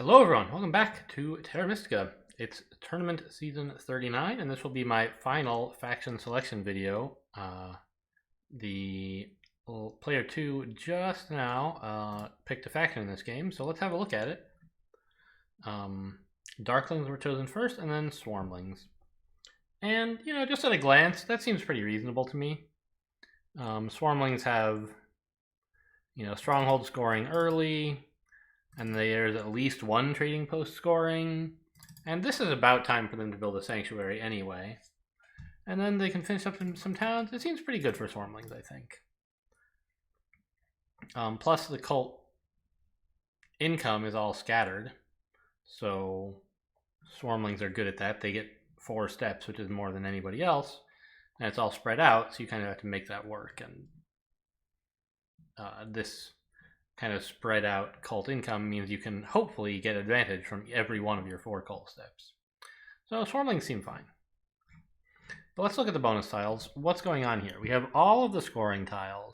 Hello everyone, welcome back to Terra Mystica. It's tournament season 39, and this will be my final faction selection video. The player 2 just now picked a faction in this game, so let's have a look at it. Darklings were chosen first, and then Swarmlings. And, you know, just at a glance, that seems pretty reasonable to me. Swarmlings have, you know, stronghold scoring early, and there's at least one trading post scoring, and this is about time for them to build a sanctuary anyway. And then they can finish up some towns. It seems pretty good for Swarmlings, I think. Plus the cult income is all scattered, so Swarmlings are good at that. They get 4 steps, which is more than anybody else, and it's all spread out, so you kind of have to make that work. And this kind of spread out cult income means you can hopefully get advantage from every one of your 4 cult steps. So Swarmlings seem fine. But let's look at the bonus tiles. What's going on here? We have all of the scoring tiles.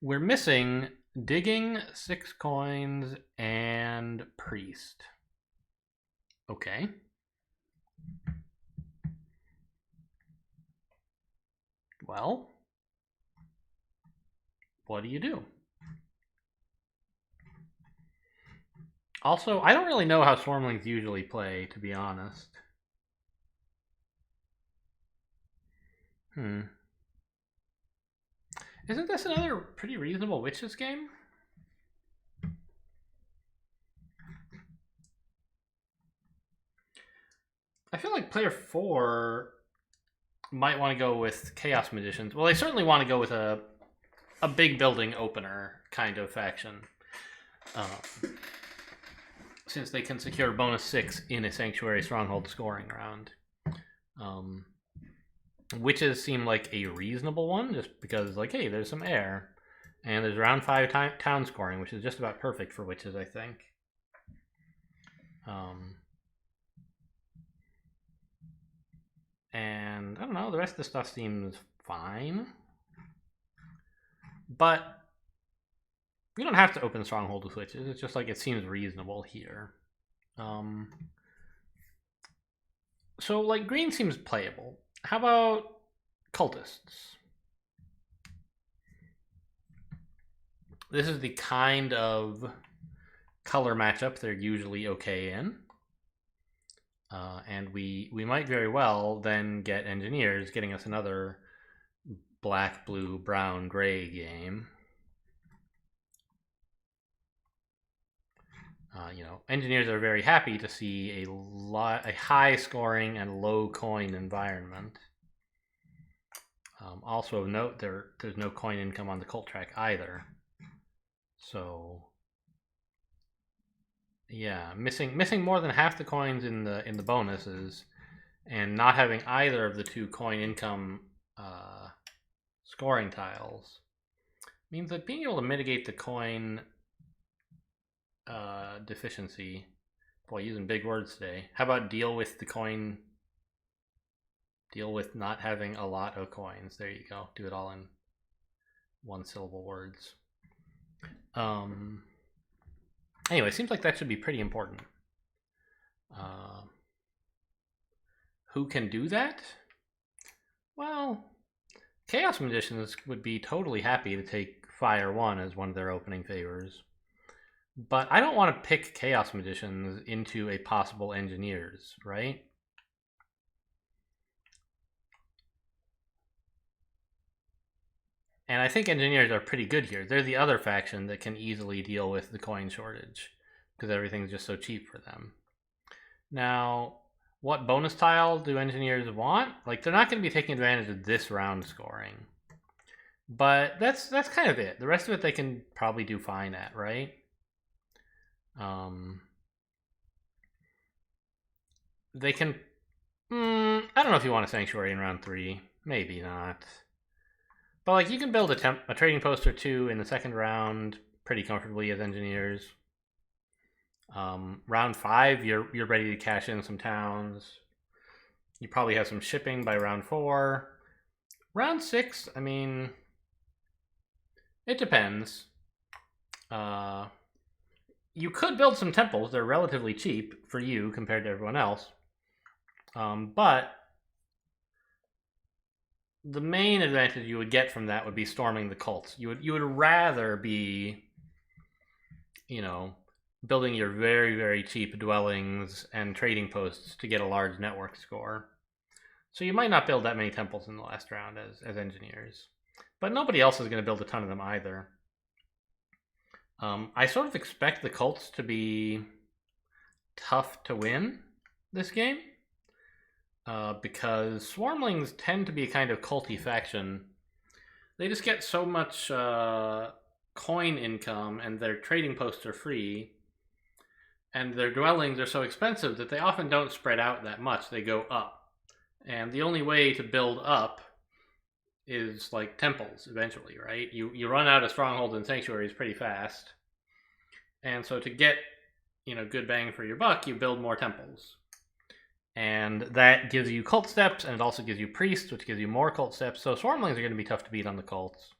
We're missing digging, 6 coins, and priest. Okay. Well, what do you do? Also, I don't really know how Swarmlings usually play, to be honest. Isn't this another pretty reasonable Witches game? I feel like player 4 might want to go with Chaos Magicians. Well, they certainly want to go with a big building opener kind of faction. Since they can secure bonus 6 in a Sanctuary Stronghold scoring round. Witches seem like a reasonable one, just because, like, hey, there's some air. And there's round 5 town scoring, which is just about perfect for Witches, I think. And, I don't know, the rest of the stuff seems fine. But we don't have to open Stronghold with Witches. It's just like it seems reasonable here. So, like, green seems playable. How about cultists? This is the kind of color matchup they're usually okay in. And we might very well then get engineers, getting us another black, blue, brown, gray game. You know, engineers are very happy to see a high scoring and low coin environment. Also note there's no coin income on the cult track either. So yeah, missing more than half the coins in the bonuses, and not having either of the 2 coin income scoring tiles means that being able to mitigate the coin deficiency. Boy, using big words today. How about deal with the coin? Deal with not having a lot of coins. There you go. Do it all in 1-syllable words. Anyway, seems like that should be pretty important. Who can do that? Well, Chaos Magicians would be totally happy to take Fire 1 as one of their opening favors. But I don't want to pick Chaos Magicians into a possible Engineers, right? And I think Engineers are pretty good here. They're the other faction that can easily deal with the coin shortage, because everything's just so cheap for them. Now, what bonus tile do Engineers want? Like, they're not going to be taking advantage of this round scoring. But that's kind of it. The rest of it they can probably do fine at, right? They can... I don't know if you want a Sanctuary in round 3. Maybe not. But, like, you can build a trading post or 2 in the second round pretty comfortably as Engineers. Round 5, you're ready to cash in some towns. You probably have some shipping by round 4. Round 6, I mean, it depends. you could build some temples. They're relatively cheap for you compared to everyone else. But the main advantage you would get from that would be storming the cults. You would rather be, you know, building your very, very cheap dwellings and trading posts to get a large network score. So you might not build that many temples in the last round as engineers. But nobody else is going to build a ton of them either. I sort of expect the cults to be tough to win this game. Because Swarmlings tend to be a kind of culty faction. They just get so much coin income, and their trading posts are free, and their dwellings are so expensive that they often don't spread out that much. They go up. And the only way to build up is like temples eventually, right? You run out of strongholds and sanctuaries pretty fast. And so to get, good bang for your buck, you build more temples. And that gives you cult steps, and it also gives you priests, which gives you more cult steps. So Swarmlings are going to be tough to beat on the cults.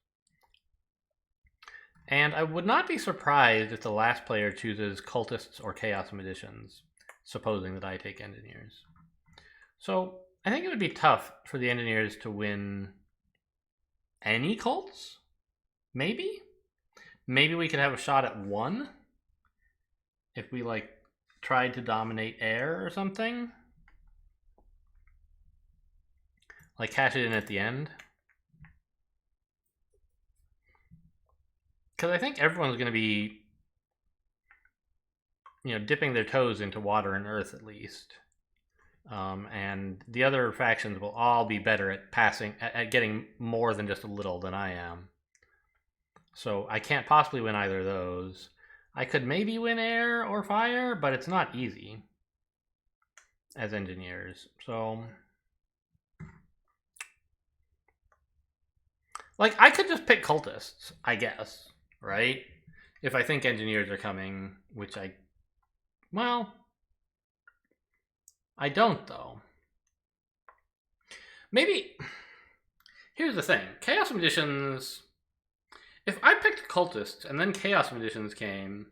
And I would not be surprised if the last player chooses cultists or chaos magicians, supposing that I take engineers. So I think it would be tough for the engineers to win any cults. Maybe we could have a shot at one if we tried to dominate air or something. Cash it in at the end. Because I think everyone's going to be, dipping their toes into water and earth at least. And the other factions will all be better at getting more than just a little than I am. So I can't possibly win either of those. I could maybe win air or fire, but it's not easy as engineers. So I could just pick cultists, I guess, right? If I think engineers are coming, which I don't, though. Maybe, here's the thing. Chaos Magicians, if I picked cultists and then Chaos Magicians came,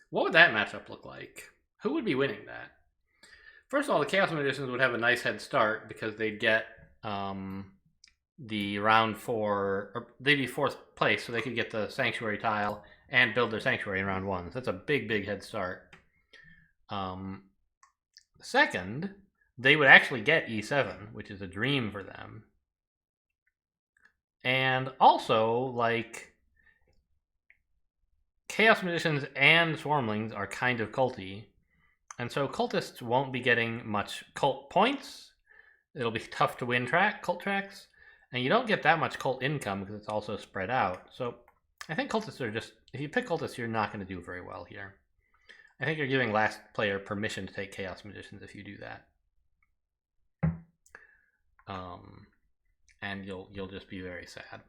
what would that matchup look like? Who would be winning that? First of all, the Chaos Magicians would have a nice head start because they'd get the round 4, or they'd be 4th place, so they could get the Sanctuary tile and build their Sanctuary in round 1. So that's a big, big head start. Second, they would actually get E7, which is a dream for them. And also, Chaos Magicians and Swarmlings are kind of culty. And so cultists won't be getting much cult points. It'll be tough to win cult tracks. And you don't get that much cult income because it's also spread out. So I think cultists are just, if you pick cultists, you're not going to do very well here. I think you're giving last player permission to take Chaos Magicians if you do that. And you'll just be very sad.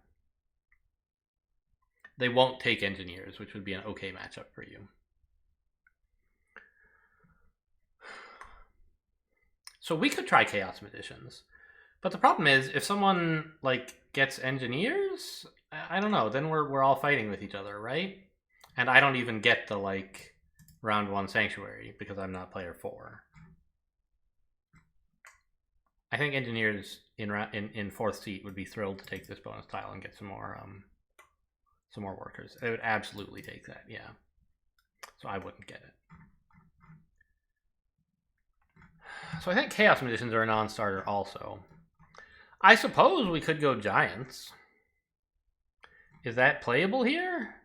They won't take engineers, which would be an okay matchup for you. So we could try Chaos Magicians. But the problem is, if someone gets engineers, I don't know, then we're all fighting with each other, right? And I don't even get the round 1 Sanctuary because I'm not player 4. I think engineers in 4th seat would be thrilled to take this bonus tile and get some more workers. They would absolutely take that, yeah. So I wouldn't get it. So I think Chaos Magicians are a non-starter also. I suppose we could go Giants. Is that playable here?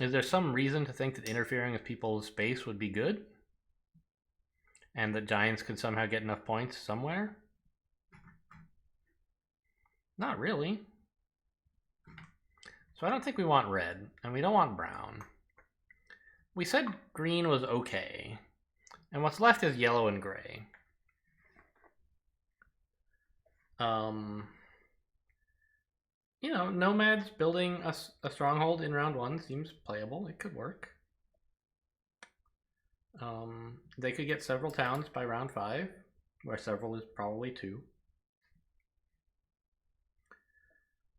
Is there some reason to think that interfering with people's space would be good? And that Giants could somehow get enough points somewhere? Not really. So I don't think we want red, and we don't want brown. We said green was okay. And what's left is yellow and gray. Nomads building a stronghold in round 1 seems playable. It could work. They could get several towns by round 5, where several is probably 2.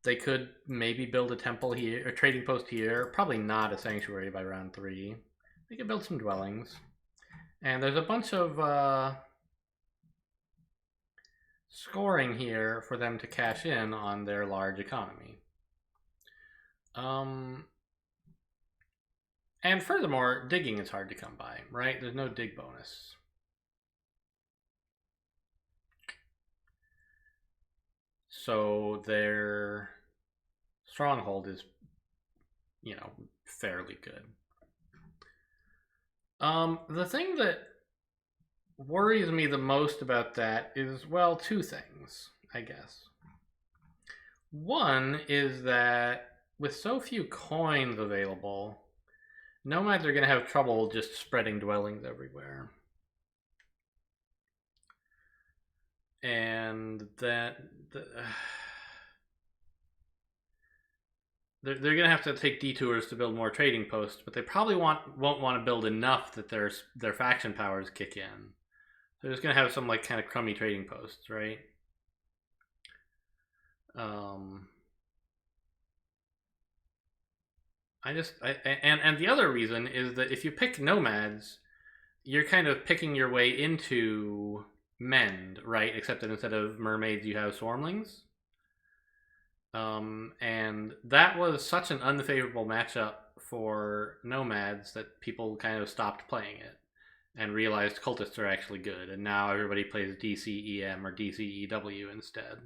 They could maybe build a temple here, a trading post here. Probably not a sanctuary by round 3. They could build some dwellings. And there's a bunch of scoring here for them to cash in on their large economy. And furthermore, digging is hard to come by, right? There's no dig bonus. So their stronghold is, fairly good. The thing that worries me the most about that is, well, two things, I guess. One is that with so few coins available, nomads are going to have trouble just spreading dwellings everywhere. And that they're going to have to take detours to build more trading posts, but they probably won't want to build enough that their faction powers kick in. They're just going to have some kind of crummy trading posts, right? And the other reason is that if you pick nomads, you're kind of picking your way into Mend, right? Except that instead of mermaids, you have swarmlings. And that was such an unfavorable matchup for nomads that people kind of stopped playing it and realized cultists are actually good. And now everybody plays DCEM or DCEW instead.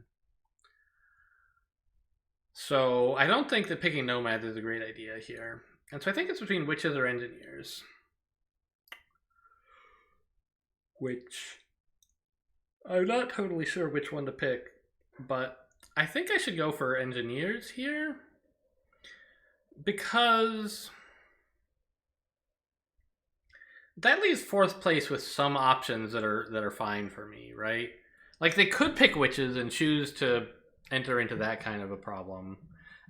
So I don't think that picking nomads is a great idea here. And so I think it's between witches or engineers. Which I'm not totally sure which one to pick, but I think I should go for engineers here because that leaves 4th place with some options that are fine for me, right? They could pick witches and choose to enter into that kind of a problem.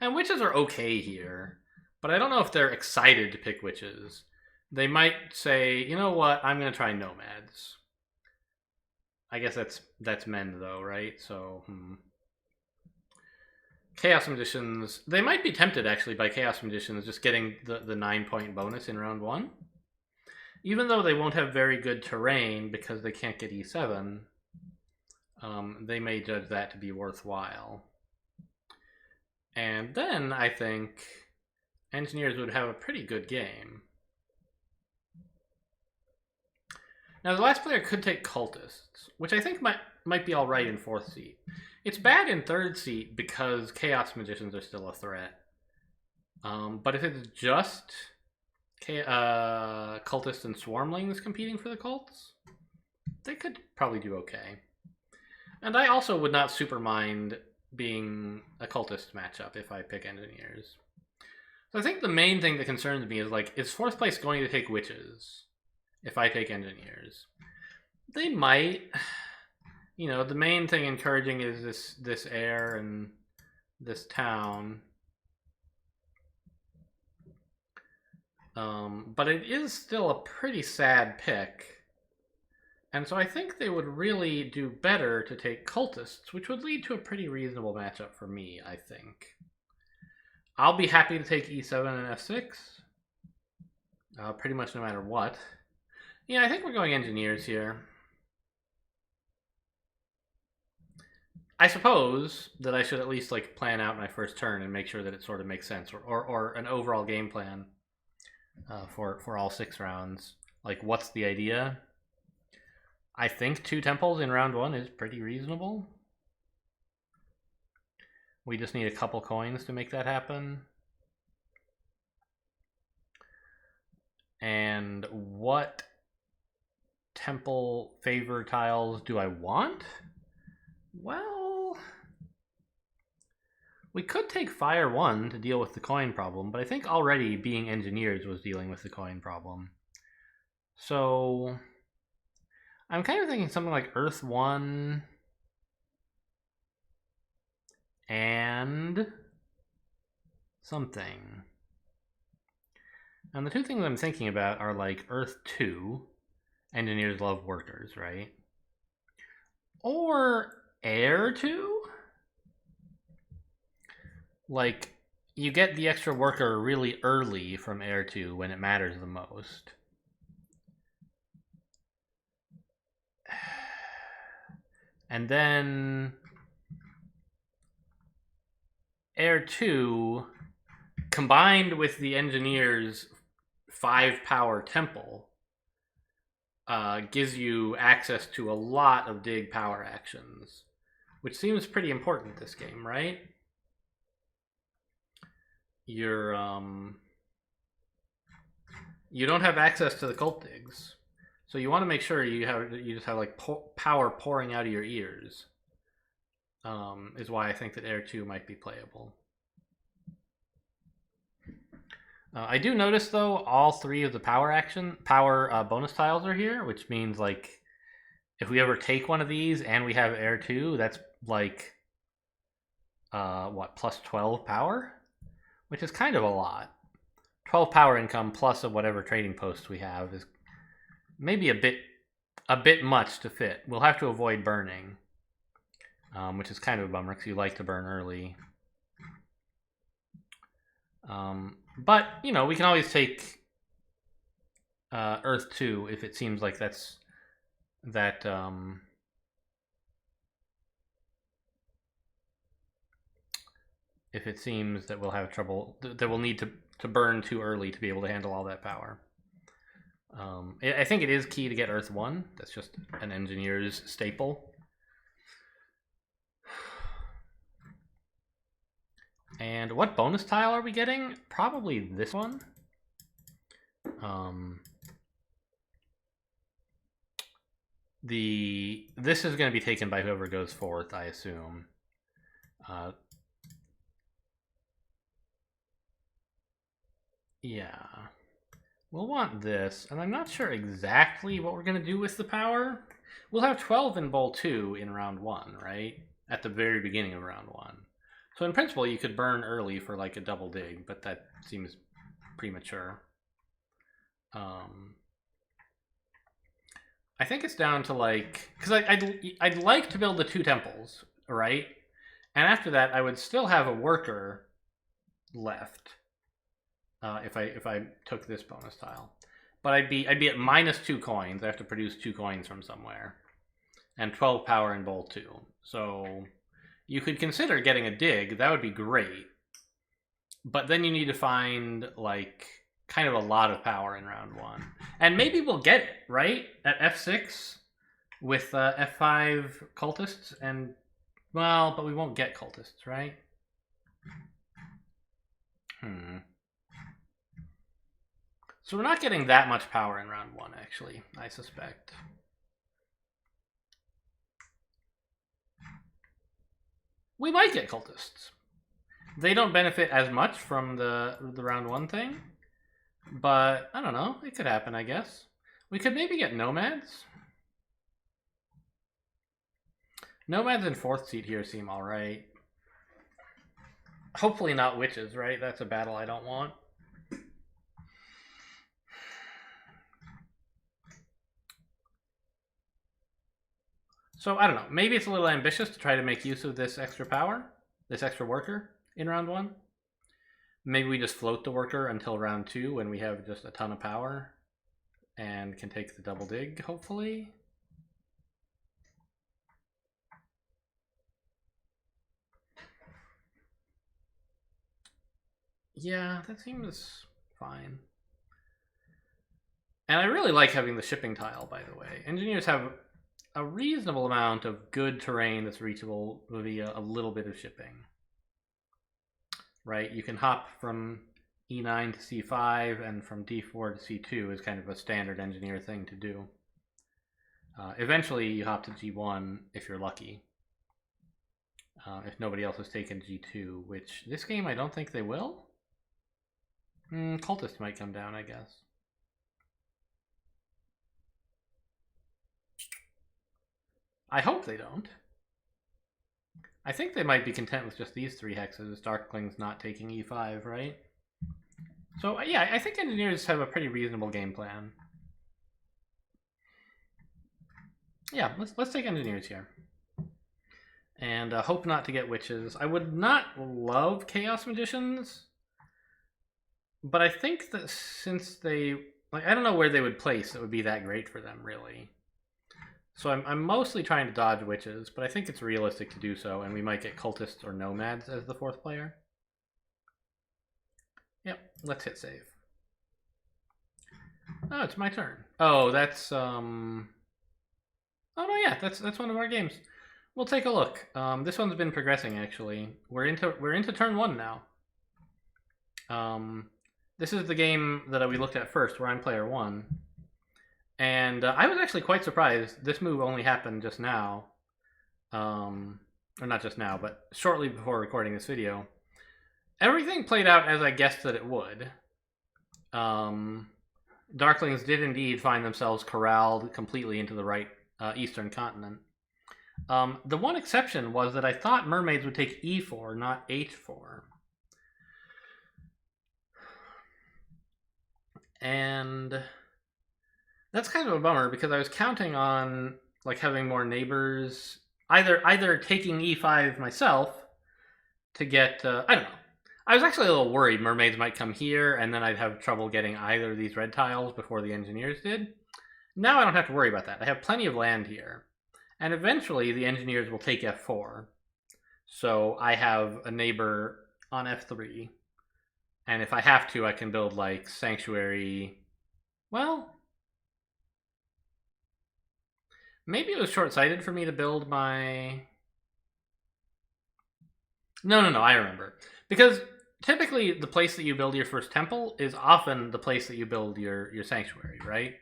And witches are okay here, but I don't know if they're excited to pick witches. They might say, you know what, I'm going to try nomads. I guess that's Mend though, right? So, Chaos Magicians, they might be tempted actually by Chaos Magicians just getting the 9-point bonus in round 1. Even though they won't have very good terrain because they can't get E7, they may judge that to be worthwhile. And then I think engineers would have a pretty good game. Now the last player could take cultists, which I think might be alright in 4th seat. It's bad in 3rd seat because Chaos Magicians are still a threat. But if it's just cultists and swarmlings competing for the cults, they could probably do okay. And I also would not super mind being a cultist matchup if I pick engineers. So I think the main thing that concerns me is 4th place going to take witches if I take engineers? They might. The main thing encouraging is this air and this town. But it is still a pretty sad pick. And so I think they would really do better to take cultists, which would lead to a pretty reasonable matchup for me, I think. I'll be happy to take E7 and F6. Pretty much no matter what. Yeah, I think we're going engineers here. I suppose that I should at least plan out my first turn and make sure that it sort of makes sense, or an overall game plan for all 6 rounds. What's the idea? I think 2 temples in round 1 is pretty reasonable. We just need a couple coins to make that happen. And what temple favor tiles do I want? Well, we could take Fire 1 to deal with the coin problem, but I think already being engineers was dealing with the coin problem. So I'm kind of thinking something like Earth 1 and something. And the 2 things I'm thinking about are Earth 2, engineers love workers, right? Or Air 2? like, you get the extra worker really early from Air 2 when it matters the most. And then Air 2, combined with the engineer's 5 power temple, gives you access to a lot of dig power actions, which seems pretty important this game, right? You don't have access to the cult digs, so you want to make sure you just have like power pouring out of your ears. Is why I think that Air 2 might be playable. I do notice though all 3 of the power bonus tiles are here, which means like if we ever take one of these and we have Air 2, that's like what, plus 12 power, which is kind of a lot. 12 power income plus of whatever trading posts we have is maybe a bit much to fit. We'll have to avoid burning, which is kind of a bummer because you like to burn early. But you know, we can always take Earth 2 if it seems like if it seems that we'll have trouble, that we'll need to burn too early to be able to handle all that power. I think it is key to get Earth 1. That's just an engineer's staple. And what bonus tile are we getting? Probably this one. This is going to be taken by whoever goes fourth, I assume. Yeah. We'll want this, and I'm not sure exactly what we're going to do with the power. We'll have 12 in bowl 2 in round 1, right? At the very beginning of round 1. So in principle, you could burn early for like a double dig, but that seems premature. I think it's down to like, because I'd like to build the 2 temples, right? And after that, I would still have a worker left if I took this bonus tile, but I'd be at -2 coins. I have to produce 2 coins from somewhere, and 12 power in bowl 2. So you could consider getting a dig. That would be great, but then you need to find like kind of a lot of power in round 1, and maybe we'll get it right at F6 with F5 cultists, and well, but we won't get cultists, right? So we're not getting that much power in round 1, actually, I suspect. We might get cultists. They don't benefit as much from the round 1 thing, but I don't know. It could happen, I guess. We could maybe get nomads. Nomads in 4th seat here seem all right. Hopefully not witches, right? That's a battle I don't want. So I don't know. Maybe it's a little ambitious to try to make use of this extra power, this extra worker in round 1. Maybe we just float the worker until round 2 when we have just a ton of power and can take the double dig, hopefully. Yeah, that seems fine. And I really like having the shipping tile, by the way. Engineers have a reasonable amount of good terrain that's reachable via a little bit of shipping. Right? You can hop from E9 to C5 and from D4 to C2 is kind of a standard engineer thing to do. Eventually you hop to G1 if you're lucky. If nobody else has taken G2, which this game I don't think they will. Cultists might come down, I guess. I hope they don't. I think they might be content with just these 3 hexes, Darkling's not taking E5, right? So yeah, I think engineers have a pretty reasonable game plan. Yeah, let's take engineers here. And hope not to get witches. I would not love Chaos Magicians, but I think that since they... like, I don't know where they would place that would be that great for them, really. So I'm mostly trying to dodge witches, but I think it's realistic to do so, and we might get cultists or nomads as the fourth player. Yep, let's hit save. Oh, it's my turn. Oh, that's oh no, yeah, that's one of our games. We'll take a look. This one's been progressing actually. We're into turn 1 now. This is the game that we looked at first, where I'm player 1. And I was actually quite surprised. This move only happened just now. Or not just now, but shortly before recording this video. Everything played out as I guessed that it would. Darklings did indeed find themselves corralled completely into the right eastern continent. The one exception was that I thought mermaids would take e4, not h4. And that's kind of a bummer, because I was counting on like having more neighbors, either taking e5 myself to get I don't know. I was actually a little worried mermaids might come here and then I'd have trouble getting either of these red tiles before the engineers did. Now I don't have to worry about that. I have plenty of land here. And eventually the engineers will take f4. So I have a neighbor on f3. And if I have to, I can build like sanctuary. Well, maybe it was short-sighted for me to build my... No, I remember. Because typically the place that you build your first temple is often the place that you build your sanctuary, right?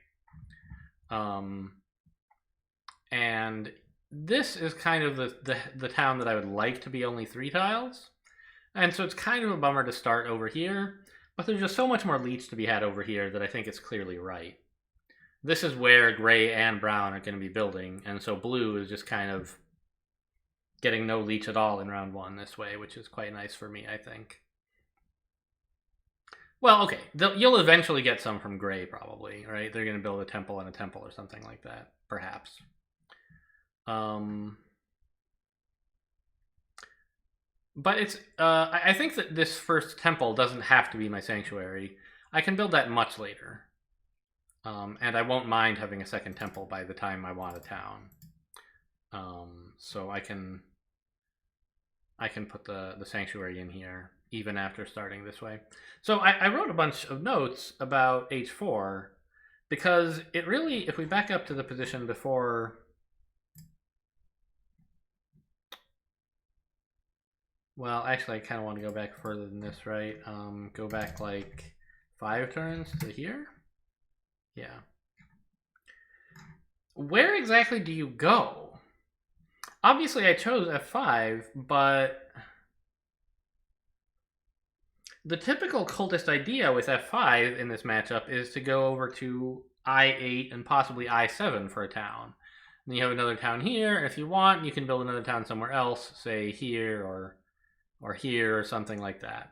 And this is kind of the town that I would like to be only 3 tiles. And so it's kind of a bummer to start over here, but there's just so much more leech to be had over here that I think it's clearly right. This is where gray and brown are going to be building, and so blue is just kind of getting no leech at all in round 1 this way, which is quite nice for me, I think. Well, okay, you'll eventually get some from gray, probably, right? They're going to build a temple and a temple or something like that, perhaps. But it's, I think that this first temple doesn't have to be my sanctuary. I can build that much later. And I won't mind having a second temple by the time I want a town. So I can put the sanctuary in here, even after starting this way. So I wrote a bunch of notes about h4, because it really, if we back up to the position before... Well, actually, I kind of want to go back further than this, right? Go back like 5 turns to here? Yeah. Where exactly do you go? Obviously, I chose f5, but the typical cultist idea with f5 in this matchup is to go over to i8 and possibly i7 for a town. And you have another town here, and if you want, you can build another town somewhere else, say here or here or something like that.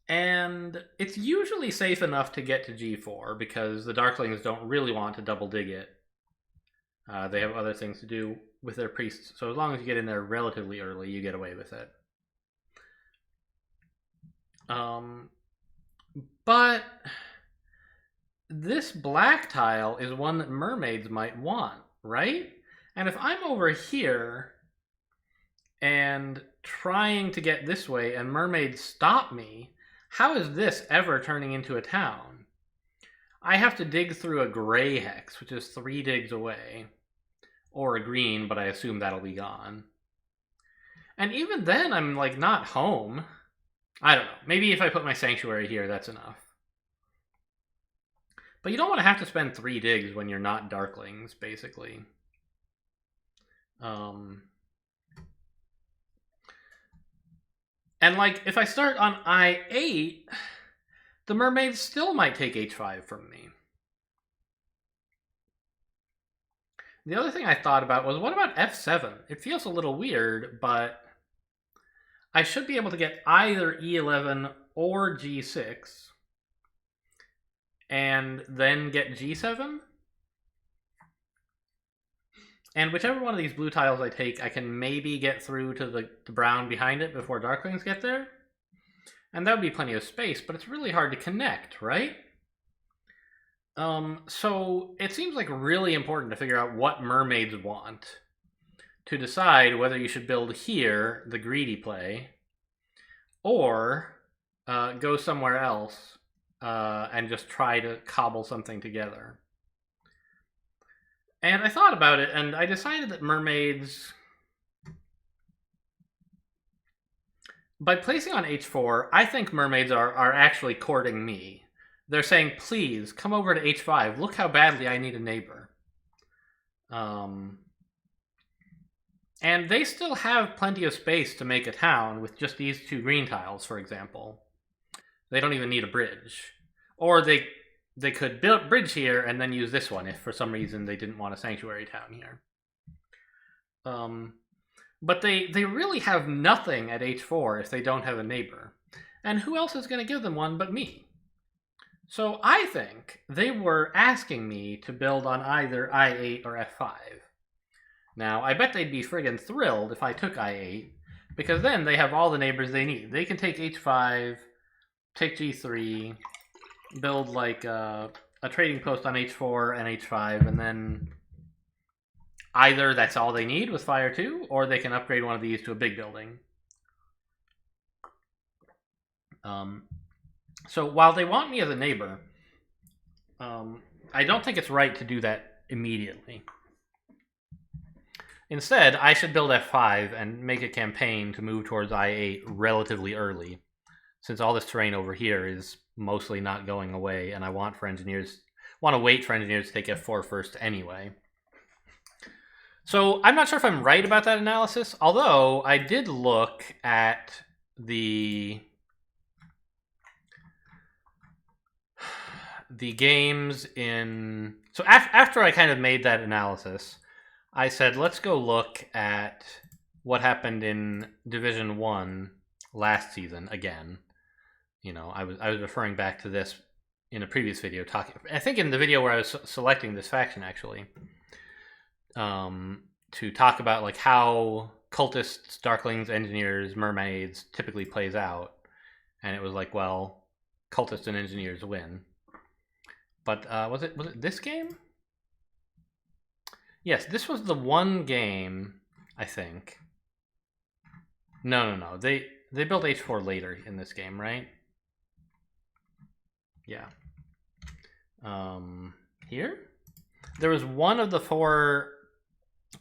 And it's usually safe enough to get to g4 because the Darklings don't really want to double dig it. They have other things to do with their priests, so as long as you get in there relatively early, you get away with it. But this black tile is one that mermaids might want, right? And if I'm over here and trying to get this way and mermaids stop me, how is this ever turning into a town? I have to dig through a gray hex, which is 3 digs away. Or a green, but I assume that'll be gone. And even then, I'm like not home. I don't know. Maybe if I put my sanctuary here, that's enough. But you don't want to have to spend 3 digs when you're not Darklings, basically. And like, if I start on I8, the mermaids still might take h5 from me. The other thing I thought about was, what about f7? It feels a little weird, but I should be able to get either e11 or g6 and then get g7. And whichever one of these blue tiles I take, I can maybe get through to the brown behind it before Darklings get there. And that would be plenty of space, but it's really hard to connect, right? So it seems like really important to figure out what mermaids want to decide whether you should build here, the greedy play, or go somewhere else and just try to cobble something together. And I thought about it, and I decided that mermaids, by placing on h4, I think mermaids are actually courting me. They're saying, please, come over to h5. Look how badly I need a neighbor. And they still have plenty of space to make a town with just these 2 green tiles, for example. They don't even need a bridge. Or they could build a bridge here and then use this one if for some reason they didn't want a sanctuary town here. But they really have nothing at h4 if they don't have a neighbor. And who else is going to give them one but me? So I think they were asking me to build on either i8 or f5. Now, I bet they'd be friggin' thrilled if I took i8, because then they have all the neighbors they need. They can take h5, take g3, build like a trading post on h4 and h5, and then either that's all they need with Fire 2, or they can upgrade one of these to a big building. So while they want me as a neighbor, I don't think it's right to do that immediately. Instead, I should build f5 and make a campaign to move towards i8 relatively early, since all this terrain over here is mostly not going away, and I want to wait for engineers to take f4 first anyway. So I'm not sure if I'm right about that analysis, although I did look at the games in... So after I kind of made that analysis, I said, let's go look at what happened in Division 1 last season again. You know, I was referring back to this in a previous video, I think in the video where I was selecting this faction, actually, to talk about like how cultists, darklings, engineers, mermaids typically plays out. And it was like, well, cultists and engineers win. But was it this game? Yes, this was the one game, I think. No. They built h4 later in this game, right? Yeah. Here? There was one of the 4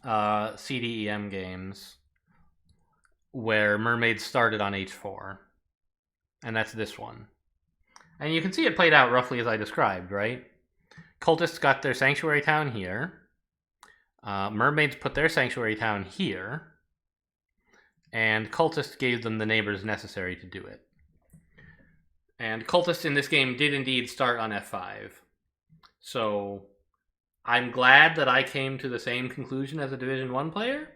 CDEM games where mermaids started on h4. And that's this one. And you can see it played out roughly as I described, right? Cultists got their sanctuary town here. Mermaids put their sanctuary town here, and cultists gave them the neighbors necessary to do it. And cultists in this game did indeed start on f5. So I'm glad that I came to the same conclusion as a Division 1 player,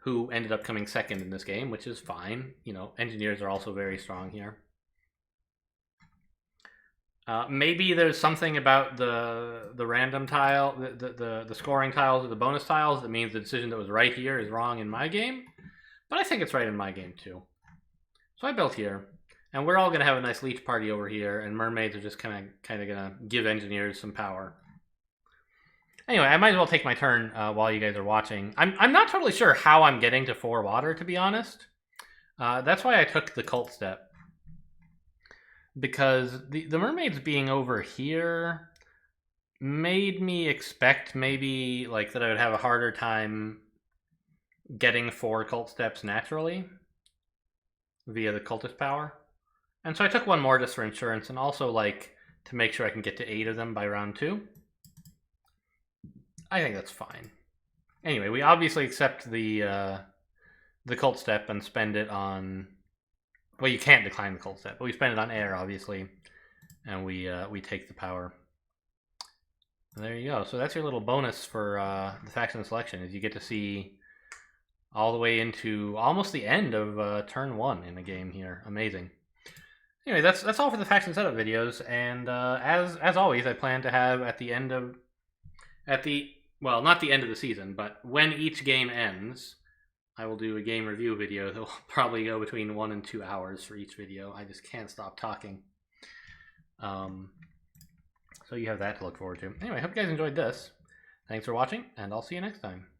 who ended up coming second in this game, which is fine. You know, engineers are also very strong here. Maybe there's something about the random tile, the scoring tiles or the bonus tiles that means the decision that was right here is wrong in my game. But I think it's right in my game too. So I built here, and we're all going to have a nice leech party over here, and mermaids are just kind of going to give engineers some power. Anyway, I might as well take my turn while you guys are watching. I'm not totally sure how I'm getting to 4 water, to be honest. That's why I took the cult step. Because the mermaids being over here made me expect maybe like that I would have a harder time getting 4 cult steps naturally via the cultist power. And so I took one more just for insurance, and also like to make sure I can get to 8 of them by round 2. I think that's fine. Anyway, we obviously accept the cult step and spend it on... Well, you can't decline the cult step, but we spend it on air, obviously, and we take the power. And there you go. So that's your little bonus for the faction selection, is you get to see all the way into almost the end of turn 1 in a game here. Amazing. Anyway, that's all for the faction setup videos, and as always, I plan to have at the well, not the end of the season, but when each game ends, I will do a game review video that will probably go between 1 and 2 hours for each video. I just can't stop talking. So you have that to look forward to. Anyway, I hope you guys enjoyed this. Thanks for watching, and I'll see you next time.